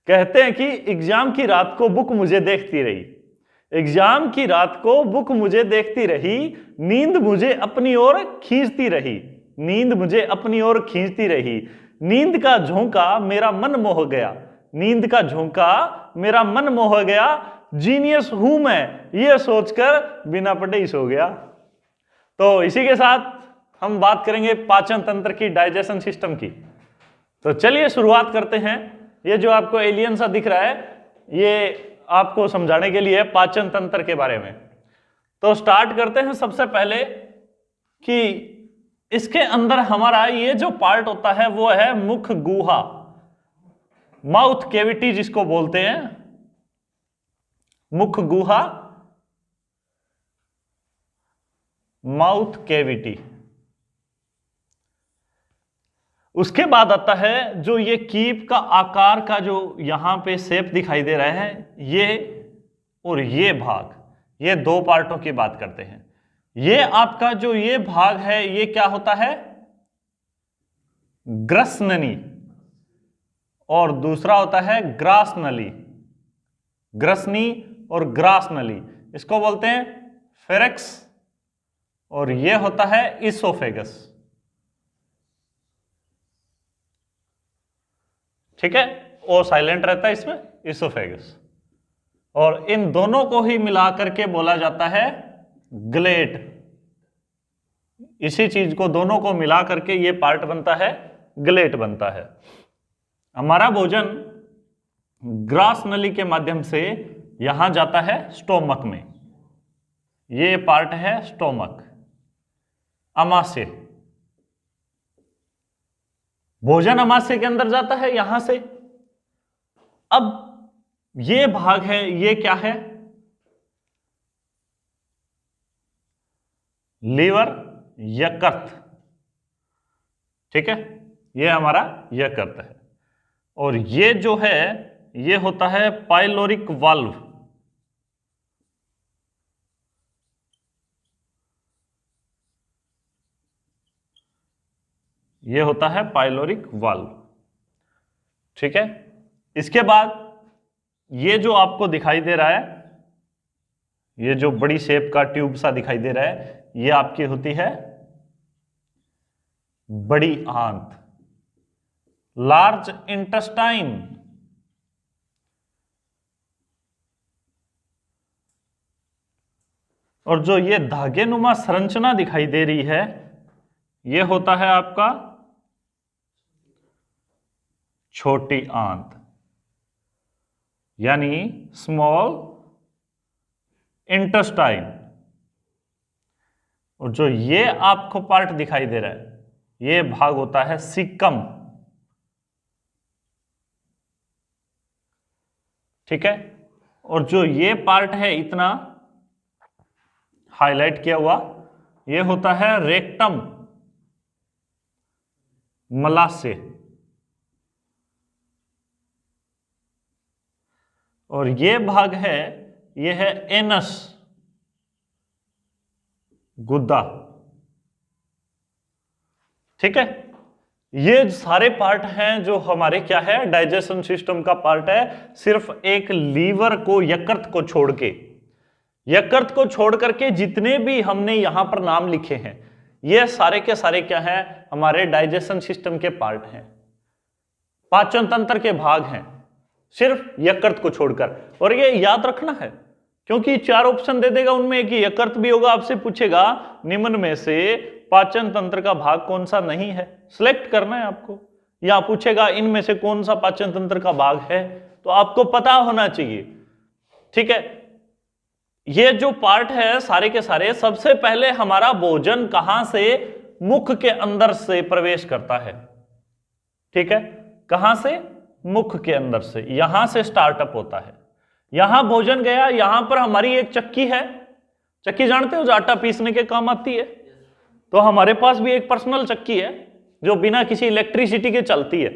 कहते हैं कि एग्जाम की रात को बुक मुझे देखती रही, एग्जाम की रात को बुक मुझे देखती रही, नींद मुझे अपनी ओर खींचती रही, नींद मुझे अपनी ओर खींचती रही, नींद का झोंका मेरा मन मोह गया, नींद का झोंका मेरा मन मोह गया, जीनियस हूं मैं ये सोचकर बिना पढ़े ही सो गया। तो इसी के साथ हम बात करेंगे पाचन तंत्र की, डाइजेशन सिस्टम की। तो चलिए शुरुआत करते हैं। ये जो आपको एलियन सा दिख रहा है ये आपको समझाने के लिए पाचन तंत्र के बारे में। तो स्टार्ट करते हैं सबसे पहले कि इसके अंदर हमारा ये जो पार्ट होता है वो है मुख गुहा, माउथ कैविटी जिसको बोलते हैं, मुख गुहा, माउथ कैविटी। उसके बाद आता है जो ये कीप का आकार का जो यहां पे शेप दिखाई दे रहा है, ये और ये भाग, ये दो पार्टों की बात करते हैं। ये आपका जो ये भाग है ये क्या होता है, ग्रसनली, और दूसरा होता है ग्रासनली, ग्रसनी और ग्रासनली, इसको बोलते हैं फेरेक्स, और ये होता है इसोफेगस। ठीक है, ओ साइलेंट रहता है इसमें, इसोफेगस। और इन दोनों को ही मिलाकर के बोला जाता है ग्लेट। इसी चीज को दोनों को मिला करके ये पार्ट बनता है, ग्लेट बनता है। हमारा भोजन ग्रास नली के माध्यम से यहां जाता है स्टोमक में, ये पार्ट है स्टोमक, अमाशय। भोजन अमाशय के अंदर जाता है यहां से। अब ये भाग है, ये क्या है, लीवर, यकृत। ठीक है, ये हमारा यकृत है। और ये जो है ये होता है पाइलोरिक वाल्व। ये होता है पाइलोरिक वाल्व। ठीक है, इसके बाद ये जो आपको दिखाई दे रहा है, ये जो बड़ी शेप का ट्यूब सा दिखाई दे रहा है, ये आपकी होती है बड़ी आंत, लार्ज इंटेस्टाइन। और जो ये धागेनुमा संरचना दिखाई दे रही है, ये होता है आपका छोटी आंत, यानी स्मॉल इंटेस्टाइन। और जो ये आपको पार्ट दिखाई दे रहा है, ये भाग होता है सीकम। ठीक है, और जो ये पार्ट है इतना हाईलाइट किया हुआ, ये होता है रेक्टम, मलाशय। और ये भाग है, ये है एनस, गुद्दा। ठीक है, ये सारे पार्ट हैं जो हमारे क्या है, डाइजेशन सिस्टम का पार्ट है। सिर्फ एक लीवर को, यकृत को छोड़ के, यकृत को छोड़ करके जितने भी हमने यहां पर नाम लिखे हैं, ये सारे के सारे क्या हैं, हमारे डाइजेशन सिस्टम के पार्ट हैं, पाचन तंत्र के भाग हैं, सिर्फ यकृत को छोड़कर। और ये याद रखना है, क्योंकि 4 ऑप्शन दे देगा, उनमें एक यकृत भी होगा। आपसे पूछेगा निम्न में से पाचन तंत्र का भाग कौन सा नहीं है, सिलेक्ट करना है आपको। या पूछेगा इनमें से कौन सा पाचन तंत्र का भाग है, तो आपको पता होना चाहिए। ठीक है, ये जो पार्ट है सारे के सारे, सबसे पहले हमारा भोजन कहां से, मुख के अंदर से प्रवेश करता है। ठीक है, कहां से, मुख के अंदर से, यहां से स्टार्टअप होता है। यहां भोजन गया, यहां पर हमारी एक चक्की है, चक्की जानते हो जो आटा पीसने के काम आती है, तो हमारे पास भी एक पर्सनल चक्की है जो बिना किसी इलेक्ट्रिसिटी के चलती है।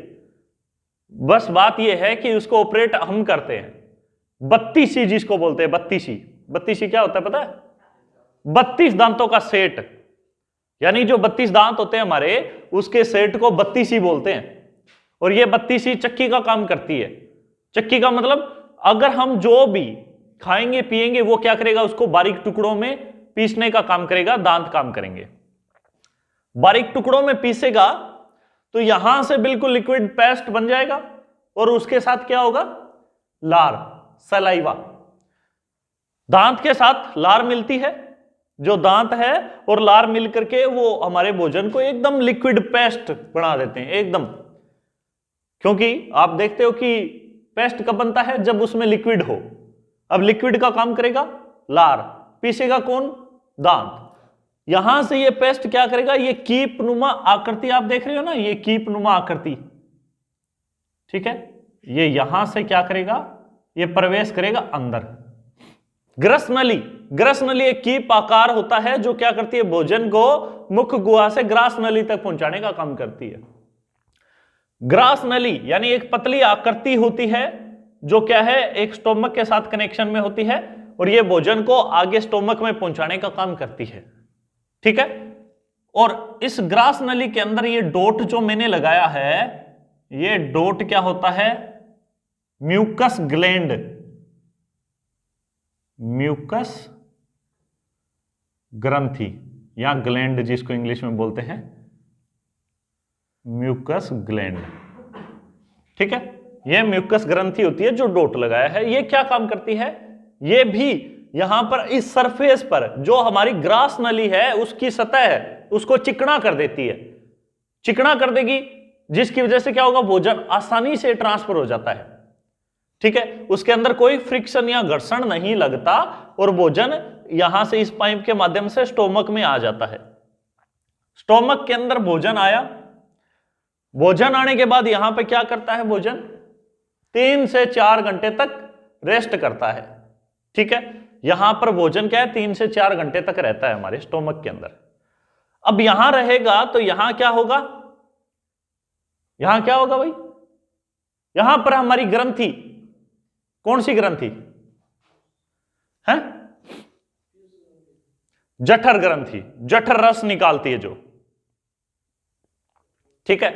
बस बात यह है कि उसको ऑपरेट हम करते हैं। बत्तीसी जिसको बोलते हैं, बत्तीसी, बत्तीसी क्या होता है पता है, 32 दांतों का सेट, यानी जो 32 दांत होते हैं हमारे, उसके सेट को बत्तीसी बोलते हैं। और ये बत्तीसी चक्की का काम करती है। चक्की का मतलब अगर हम जो भी खाएंगे पिएंगे वो क्या करेगा, उसको बारीक टुकड़ों में पीसने का काम करेगा, दांत काम करेंगे। बारीक टुकड़ों में पीसेगा तो यहां से बिल्कुल लिक्विड पेस्ट बन जाएगा और उसके साथ क्या होगा, लार, सलाइवा। दांत के साथ लार मिलती है, जो दांत है और लार मिलकर के वो हमारे भोजन को एकदम लिक्विड पेस्ट बना देते हैं एकदम। क्योंकि आप देखते हो कि पेस्ट कब बनता है, जब उसमें लिक्विड हो। अब लिक्विड का काम करेगा लार, पीसेगा कौन, दांत। यहां से ये पेस्ट क्या करेगा, ये कीप नुमा आकृति आप देख रहे हो ना, ये कीप नुमा आकृति, ठीक है, ये यहां से क्या करेगा, ये प्रवेश करेगा अंदर। ग्रस नली, ग्रस नली एक कीप आकार होता है जो क्या करती है, भोजन को मुख गुहा से ग्रास नली तक पहुंचाने का काम करती है। ग्रास नली यानी एक पतली आकृति होती है जो क्या है, एक स्टोमक के साथ कनेक्शन में होती है और ये भोजन को आगे स्टोमक में पहुंचाने का काम करती है, ठीक है। और इस ग्रास नली के अंदर ये डॉट जो मैंने लगाया है, ये डॉट क्या होता है, म्यूकस ग्लैंड, म्यूकस ग्रंथि या ग्लैंड जिसको इंग्लिश में बोलते हैं, म्यूकस ग्लैंड, ठीक है। ये म्यूकस ग्रंथि होती है जो डॉट लगाया है। ये क्या काम करती है, ये भी यहां पर इस सरफेस पर जो हमारी ग्रास नली है उसकी सतह है उसको चिकना कर देती है, चिकना कर देगी, जिसकी वजह से क्या होगा, भोजन आसानी से ट्रांसफर हो जाता है, ठीक है। उसके अंदर कोई फ्रिक्शन या घर्षण नहीं लगता और भोजन यहां से इस पाइप के माध्यम से स्टोमक में आ जाता है। स्टोमक के अंदर भोजन आया, भोजन आने के बाद यहां पे क्या करता है, भोजन 3 से 4 घंटे तक रेस्ट करता है, ठीक है। यहां पर भोजन क्या है, 3 से 4 घंटे तक रहता है हमारे स्टोमक के अंदर। अब यहां रहेगा तो यहां क्या होगा, यहां क्या होगा भाई, यहां पर हमारी ग्रंथि, कौन सी ग्रंथि है, जठर ग्रंथि, जठर रस निकालती है जो, ठीक है,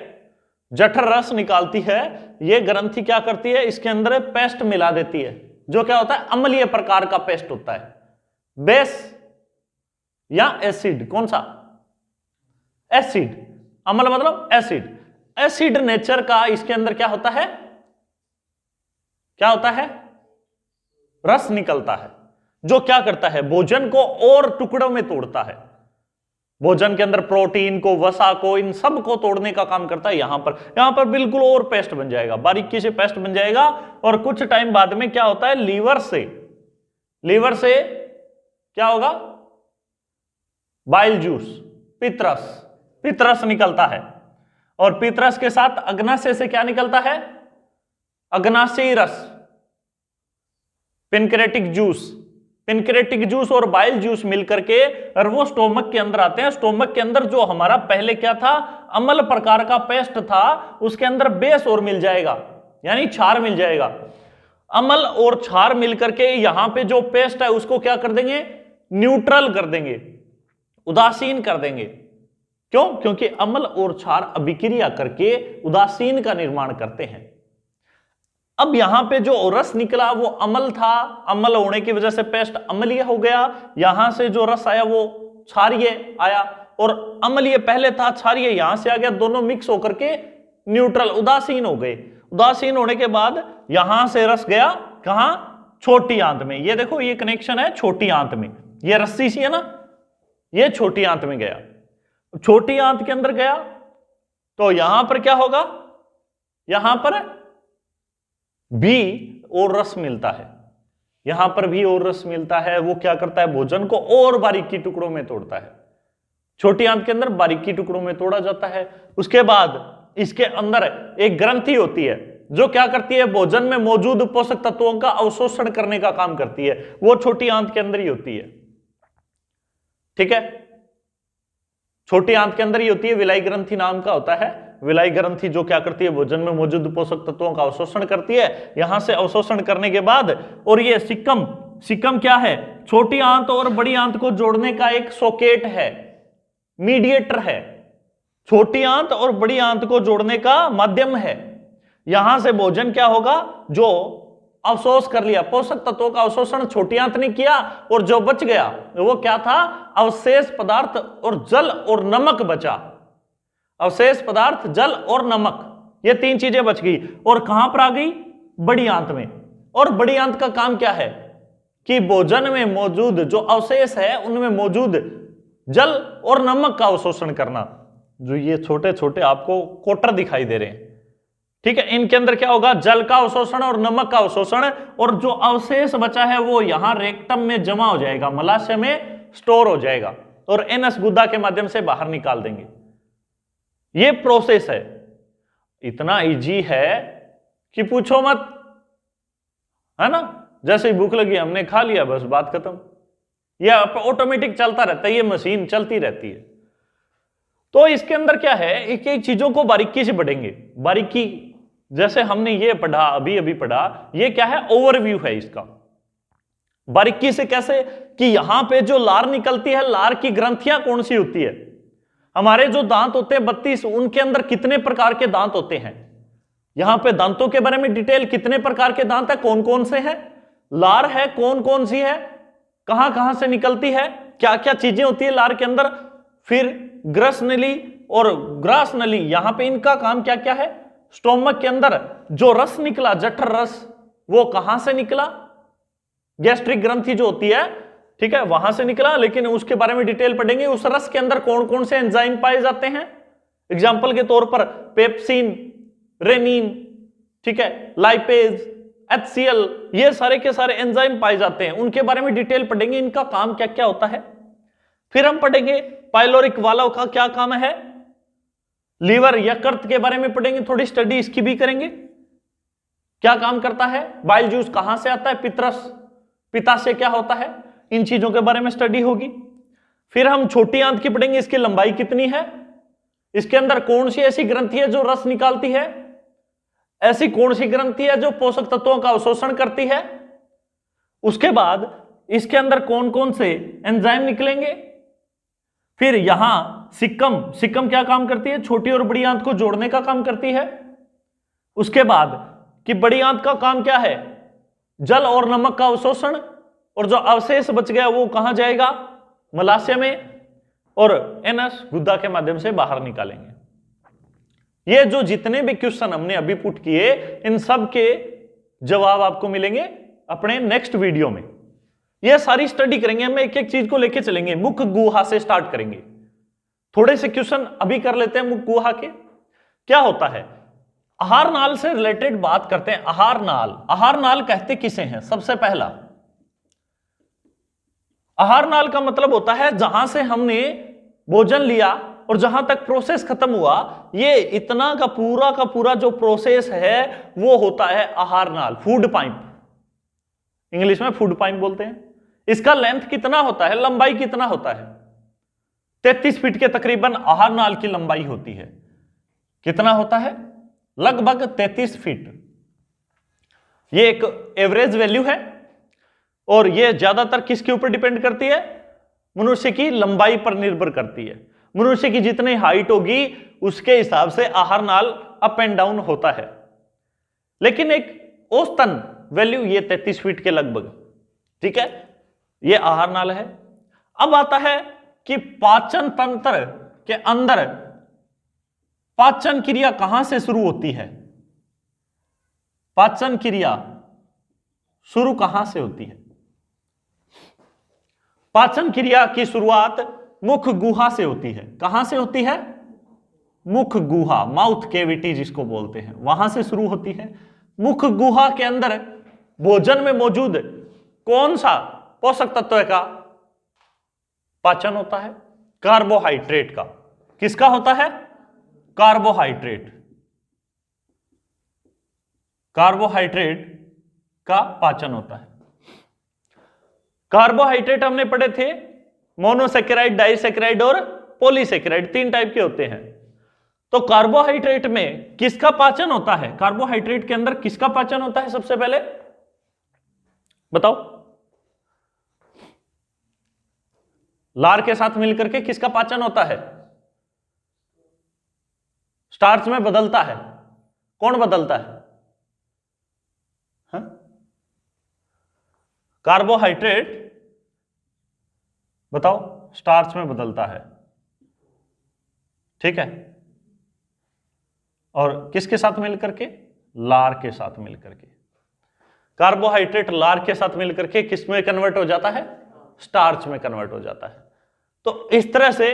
जठर रस निकालती है। ये ग्रंथि क्या करती है, इसके अंदर पेस्ट मिला देती है जो क्या होता है, अम्लीय प्रकार का पेस्ट होता है, बेस या एसिड, कौन सा, एसिड, अम्ल मतलब एसिड, एसिड नेचर का इसके अंदर क्या होता है, क्या होता है, रस निकलता है जो क्या करता है, भोजन को और टुकड़ों में तोड़ता है, भोजन के अंदर प्रोटीन को, वसा को, इन सब को तोड़ने का काम करता है। यहां पर बिल्कुल और पेस्ट बन जाएगा, बारीकी से पेस्ट बन जाएगा। और कुछ टाइम बाद में क्या होता है, लीवर से क्या होगा, बाइल जूस, पित्तरस, पित्तरस निकलता है और पित्तरस के साथ अग्नाशय से क्या निकलता है, अग्नाशयी रस, पेनक्रेटिक जूस, पेनक्रेटिक जूस और बाइल जूस मिलकर के और वो स्टोमक के अंदर आते हैं। स्टोमक के अंदर जो हमारा पहले क्या था, अम्ल प्रकार का पेस्ट था, उसके अंदर बेस और मिल जाएगा, यानी क्षार मिल जाएगा। अम्ल और क्षार मिलकर के यहां पे जो पेस्ट है उसको क्या कर देंगे, न्यूट्रल कर देंगे, उदासीन कर देंगे। क्यों, क्योंकि अम्ल और क्षार अभिक्रिया करके उदासीन का निर्माण करते हैं। अब यहां पे जो रस निकला वो अम्ल था, अम्ल होने की वजह से पेस्ट अम्लीय हो गया, यहां से जो रस आया वो क्षारीय आया, और अम्लीय पहले था, क्षारीय यहां से आ गया, दोनों मिक्स होकर के न्यूट्रल, उदासीन हो गए। उदासीन होने के बाद यहां से रस गया कहां, छोटी आंत में। ये देखो ये कनेक्शन है छोटी आंत में, ये रस्सी सी है ना, ये छोटी आंत में गया, छोटी आंत के अंदर गया तो यहां पर क्या होगा, यहां पर भी और रस मिलता है, यहां पर भी और रस मिलता है। वो क्या करता है, भोजन को और बारीकी टुकड़ों में तोड़ता है, छोटी आंत के अंदर बारीकी टुकड़ों में तोड़ा जाता है। उसके बाद इसके अंदर एक ग्रंथि होती है जो क्या करती है, भोजन में मौजूद पोषक तत्वों का अवशोषण करने का काम करती है, वो छोटी आंत के अंदर ही होती है, ठीक है, छोटी आंत के अंदर ही होती है। विलाई ग्रंथि नाम का होता है, विलाई ग्रंथि जो क्या करती है, भोजन में मौजूद पोषक तत्वों का अवशोषण करती है। यहां से अवशोषण करने के बाद, और ये सिक्कम, सिक्कम क्या है, छोटी आंत और बड़ी आंत को जोड़ने का एक सॉकेट है, मीडिएटर है, छोटी आंत और बड़ी आंत को जोड़ने का माध्यम है। यहां से भोजन क्या होगा, जो अवशोष कर लिया, पोषक तत्वों का अवशोषण छोटी आंत ने किया, और जो बच गया वो क्या था, अवशेष पदार्थ और जल और नमक बचा। अवशेष पदार्थ, जल और नमक, ये तीन चीजें बच गई, और कहां पर आ गई, बड़ी आंत में। और बड़ी आंत का काम क्या है कि भोजन में मौजूद जो अवशेष है उनमें मौजूद जल और नमक का अवशोषण करना। जो ये छोटे छोटे आपको कोटर दिखाई दे रहे हैं, ठीक है, इनके अंदर क्या होगा, जल का अवशोषण और नमक का अवशोषण, और जो अवशेष बचा है वो यहां रेक्टम में जमा हो जाएगा, मलाशय में स्टोर हो जाएगा, और एनस गुदा के माध्यम से बाहर निकाल देंगे। ये प्रोसेस है, इतना इजी है कि पूछो मत, है ना। जैसे ही भूख लगी हमने खा लिया, बस बात खत्म। यह ऑटोमेटिक चलता रहता है, ये मशीन चलती रहती है। तो इसके अंदर क्या है, एक एक चीजों को बारीकी से पढ़ेंगे, बारीकी, जैसे हमने ये पढ़ा, अभी अभी पढ़ा, ये क्या है, ओवरव्यू है इसका। बारीकी से कैसे कि यहां पे जो लार निकलती है, लार की ग्रंथियां कौन सी होती है, हमारे जो दांत होते हैं 32, उनके अंदर कितने प्रकार के दांत होते हैं, यहां पे दांतों के बारे में डिटेल, कितने प्रकार के दांत है, कौन कौन से हैं, लार है कौन कौन सी है, कहां कहां से निकलती है, क्या क्या चीजें होती है लार के अंदर, फिर ग्रस नली और ग्रास नली, यहां पे इनका काम क्या क्या है, स्टोमक के अंदर जो रस निकला, जठर रस, वो कहां से निकला, गैस्ट्रिक ग्रंथि जो होती है, ठीक है, वहां से निकला, लेकिन उसके बारे में डिटेल पढ़ेंगे। उस रस के अंदर कौन कौन से एंजाइम पाए जाते हैं, एग्जाम्पल के तौर पर पेप्सिन, रेनिन, ठीक है, लाइपेज, HCl, ये सारे के सारे एंजाइम पाए जाते हैं, उनके बारे में डिटेल पढ़ेंगे, इनका काम क्या क्या होता है। फिर हम पढ़ेंगे पाइलोरिक वाल्व का क्या काम है, लीवर यकृत के बारे में पढ़ेंगे, थोड़ी स्टडी इसकी भी करेंगे, क्या काम करता है, बाइल जूस कहां से आता है, पित्रस, पिता से क्या होता है, इन चीजों के बारे में स्टडी होगी। फिर हम छोटी आंत की पढ़ेंगे, इसकी लंबाई कितनी है, इसके अंदर कौन सी ऐसी ग्रंथि है जो रस निकालती है, ऐसी कौन सी ग्रंथि है जो पोषक तत्वों का अवशोषण करती है, उसके बाद इसके अंदर कौन कौन से एंजाइम निकलेंगे। फिर यहां सिक्कम, सिक्कम क्या काम करती है, छोटी और बड़ी आंत को जोड़ने का काम करती है। उसके बाद कि बड़ी आंत का काम क्या है, जल और नमक का अवशोषण, और जो अवशेष बच गया वो कहां जाएगा, मलाशय में, और एनस गुदा के माध्यम से बाहर निकालेंगे। ये जो जितने भी क्वेश्चन हमने अभी पुट किए, इन सब के जवाब आपको मिलेंगे अपने नेक्स्ट वीडियो में। ये सारी स्टडी करेंगे, हम एक एक चीज को लेके चलेंगे। मुख गुहा से स्टार्ट करेंगे, थोड़े से क्वेश्चन अभी कर लेते हैं। मुख गुहा के क्या होता है, आहार नाल से रिलेटेड बात करते हैं। आहार नाल, आहार नाल कहते किसे हैं, सबसे पहला आहार नाल का मतलब होता है जहां से हमने भोजन लिया और जहां तक प्रोसेस खत्म हुआ, ये इतना का पूरा जो प्रोसेस है वो होता है आहार नाल, फूड पाइप, इंग्लिश में फूड पाइप बोलते हैं। इसका लेंथ कितना होता है, लंबाई कितना होता है, 33 फीट के तकरीबन आहार नाल की लंबाई होती है। कितना होता है, लगभग 33 फीट। ये एक एवरेज वैल्यू है, और ये ज्यादातर किसके ऊपर डिपेंड करती है, मनुष्य की लंबाई पर निर्भर करती है। मनुष्य की जितनी हाइट होगी उसके हिसाब से आहार नाल अप एंड डाउन होता है, लेकिन एक औसतन वैल्यू ये 33 फीट के लगभग, ठीक है, ये आहार नाल है। अब आता है कि पाचन तंत्र के अंदर पाचन क्रिया कहां से शुरू होती है, पाचन क्रिया शुरू कहां से होती है। पाचन क्रिया की शुरुआत मुख गुहा से होती है। कहां से होती है, मुख गुहा, माउथ कैविटी जिसको बोलते हैं, वहां से शुरू होती है। मुख गुहा के अंदर भोजन में मौजूद कौन सा पोषक तत्व का पाचन होता है, कार्बोहाइड्रेट का। किसका होता है, कार्बोहाइड्रेट, कार्बोहाइड्रेट का पाचन होता है। कार्बोहाइड्रेट हमने पढ़े थे, मोनोसेकेराइड, डाइसेकेराइड और पॉलीसेकेराइड, 3 टाइप के होते हैं। तो कार्बोहाइड्रेट में किसका पाचन होता है, कार्बोहाइड्रेट के अंदर किसका पाचन होता है, सबसे पहले बताओ। लार के साथ मिलकर के किसका पाचन होता है, स्टार्च में बदलता है, कौन बदलता है? हाँ? कार्बोहाइड्रेट बताओ स्टार्च में बदलता है, ठीक है, और किसके साथ मिलकर के? लार के साथ मिलकर के। कार्बोहाइड्रेट लार के साथ मिलकर के किस में कन्वर्ट हो जाता है? स्टार्च में कन्वर्ट हो जाता है। तो इस तरह से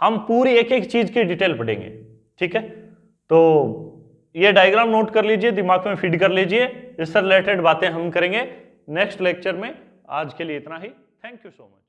हम पूरी एक एक चीज की डिटेल पढ़ेंगे, ठीक है। तो ये डायग्राम नोट कर लीजिए, दिमाग में फीड कर लीजिए, इससे रिलेटेड बातें हम करेंगे नेक्स्ट लेक्चर में। आज के लिए इतना ही। Thank you so much.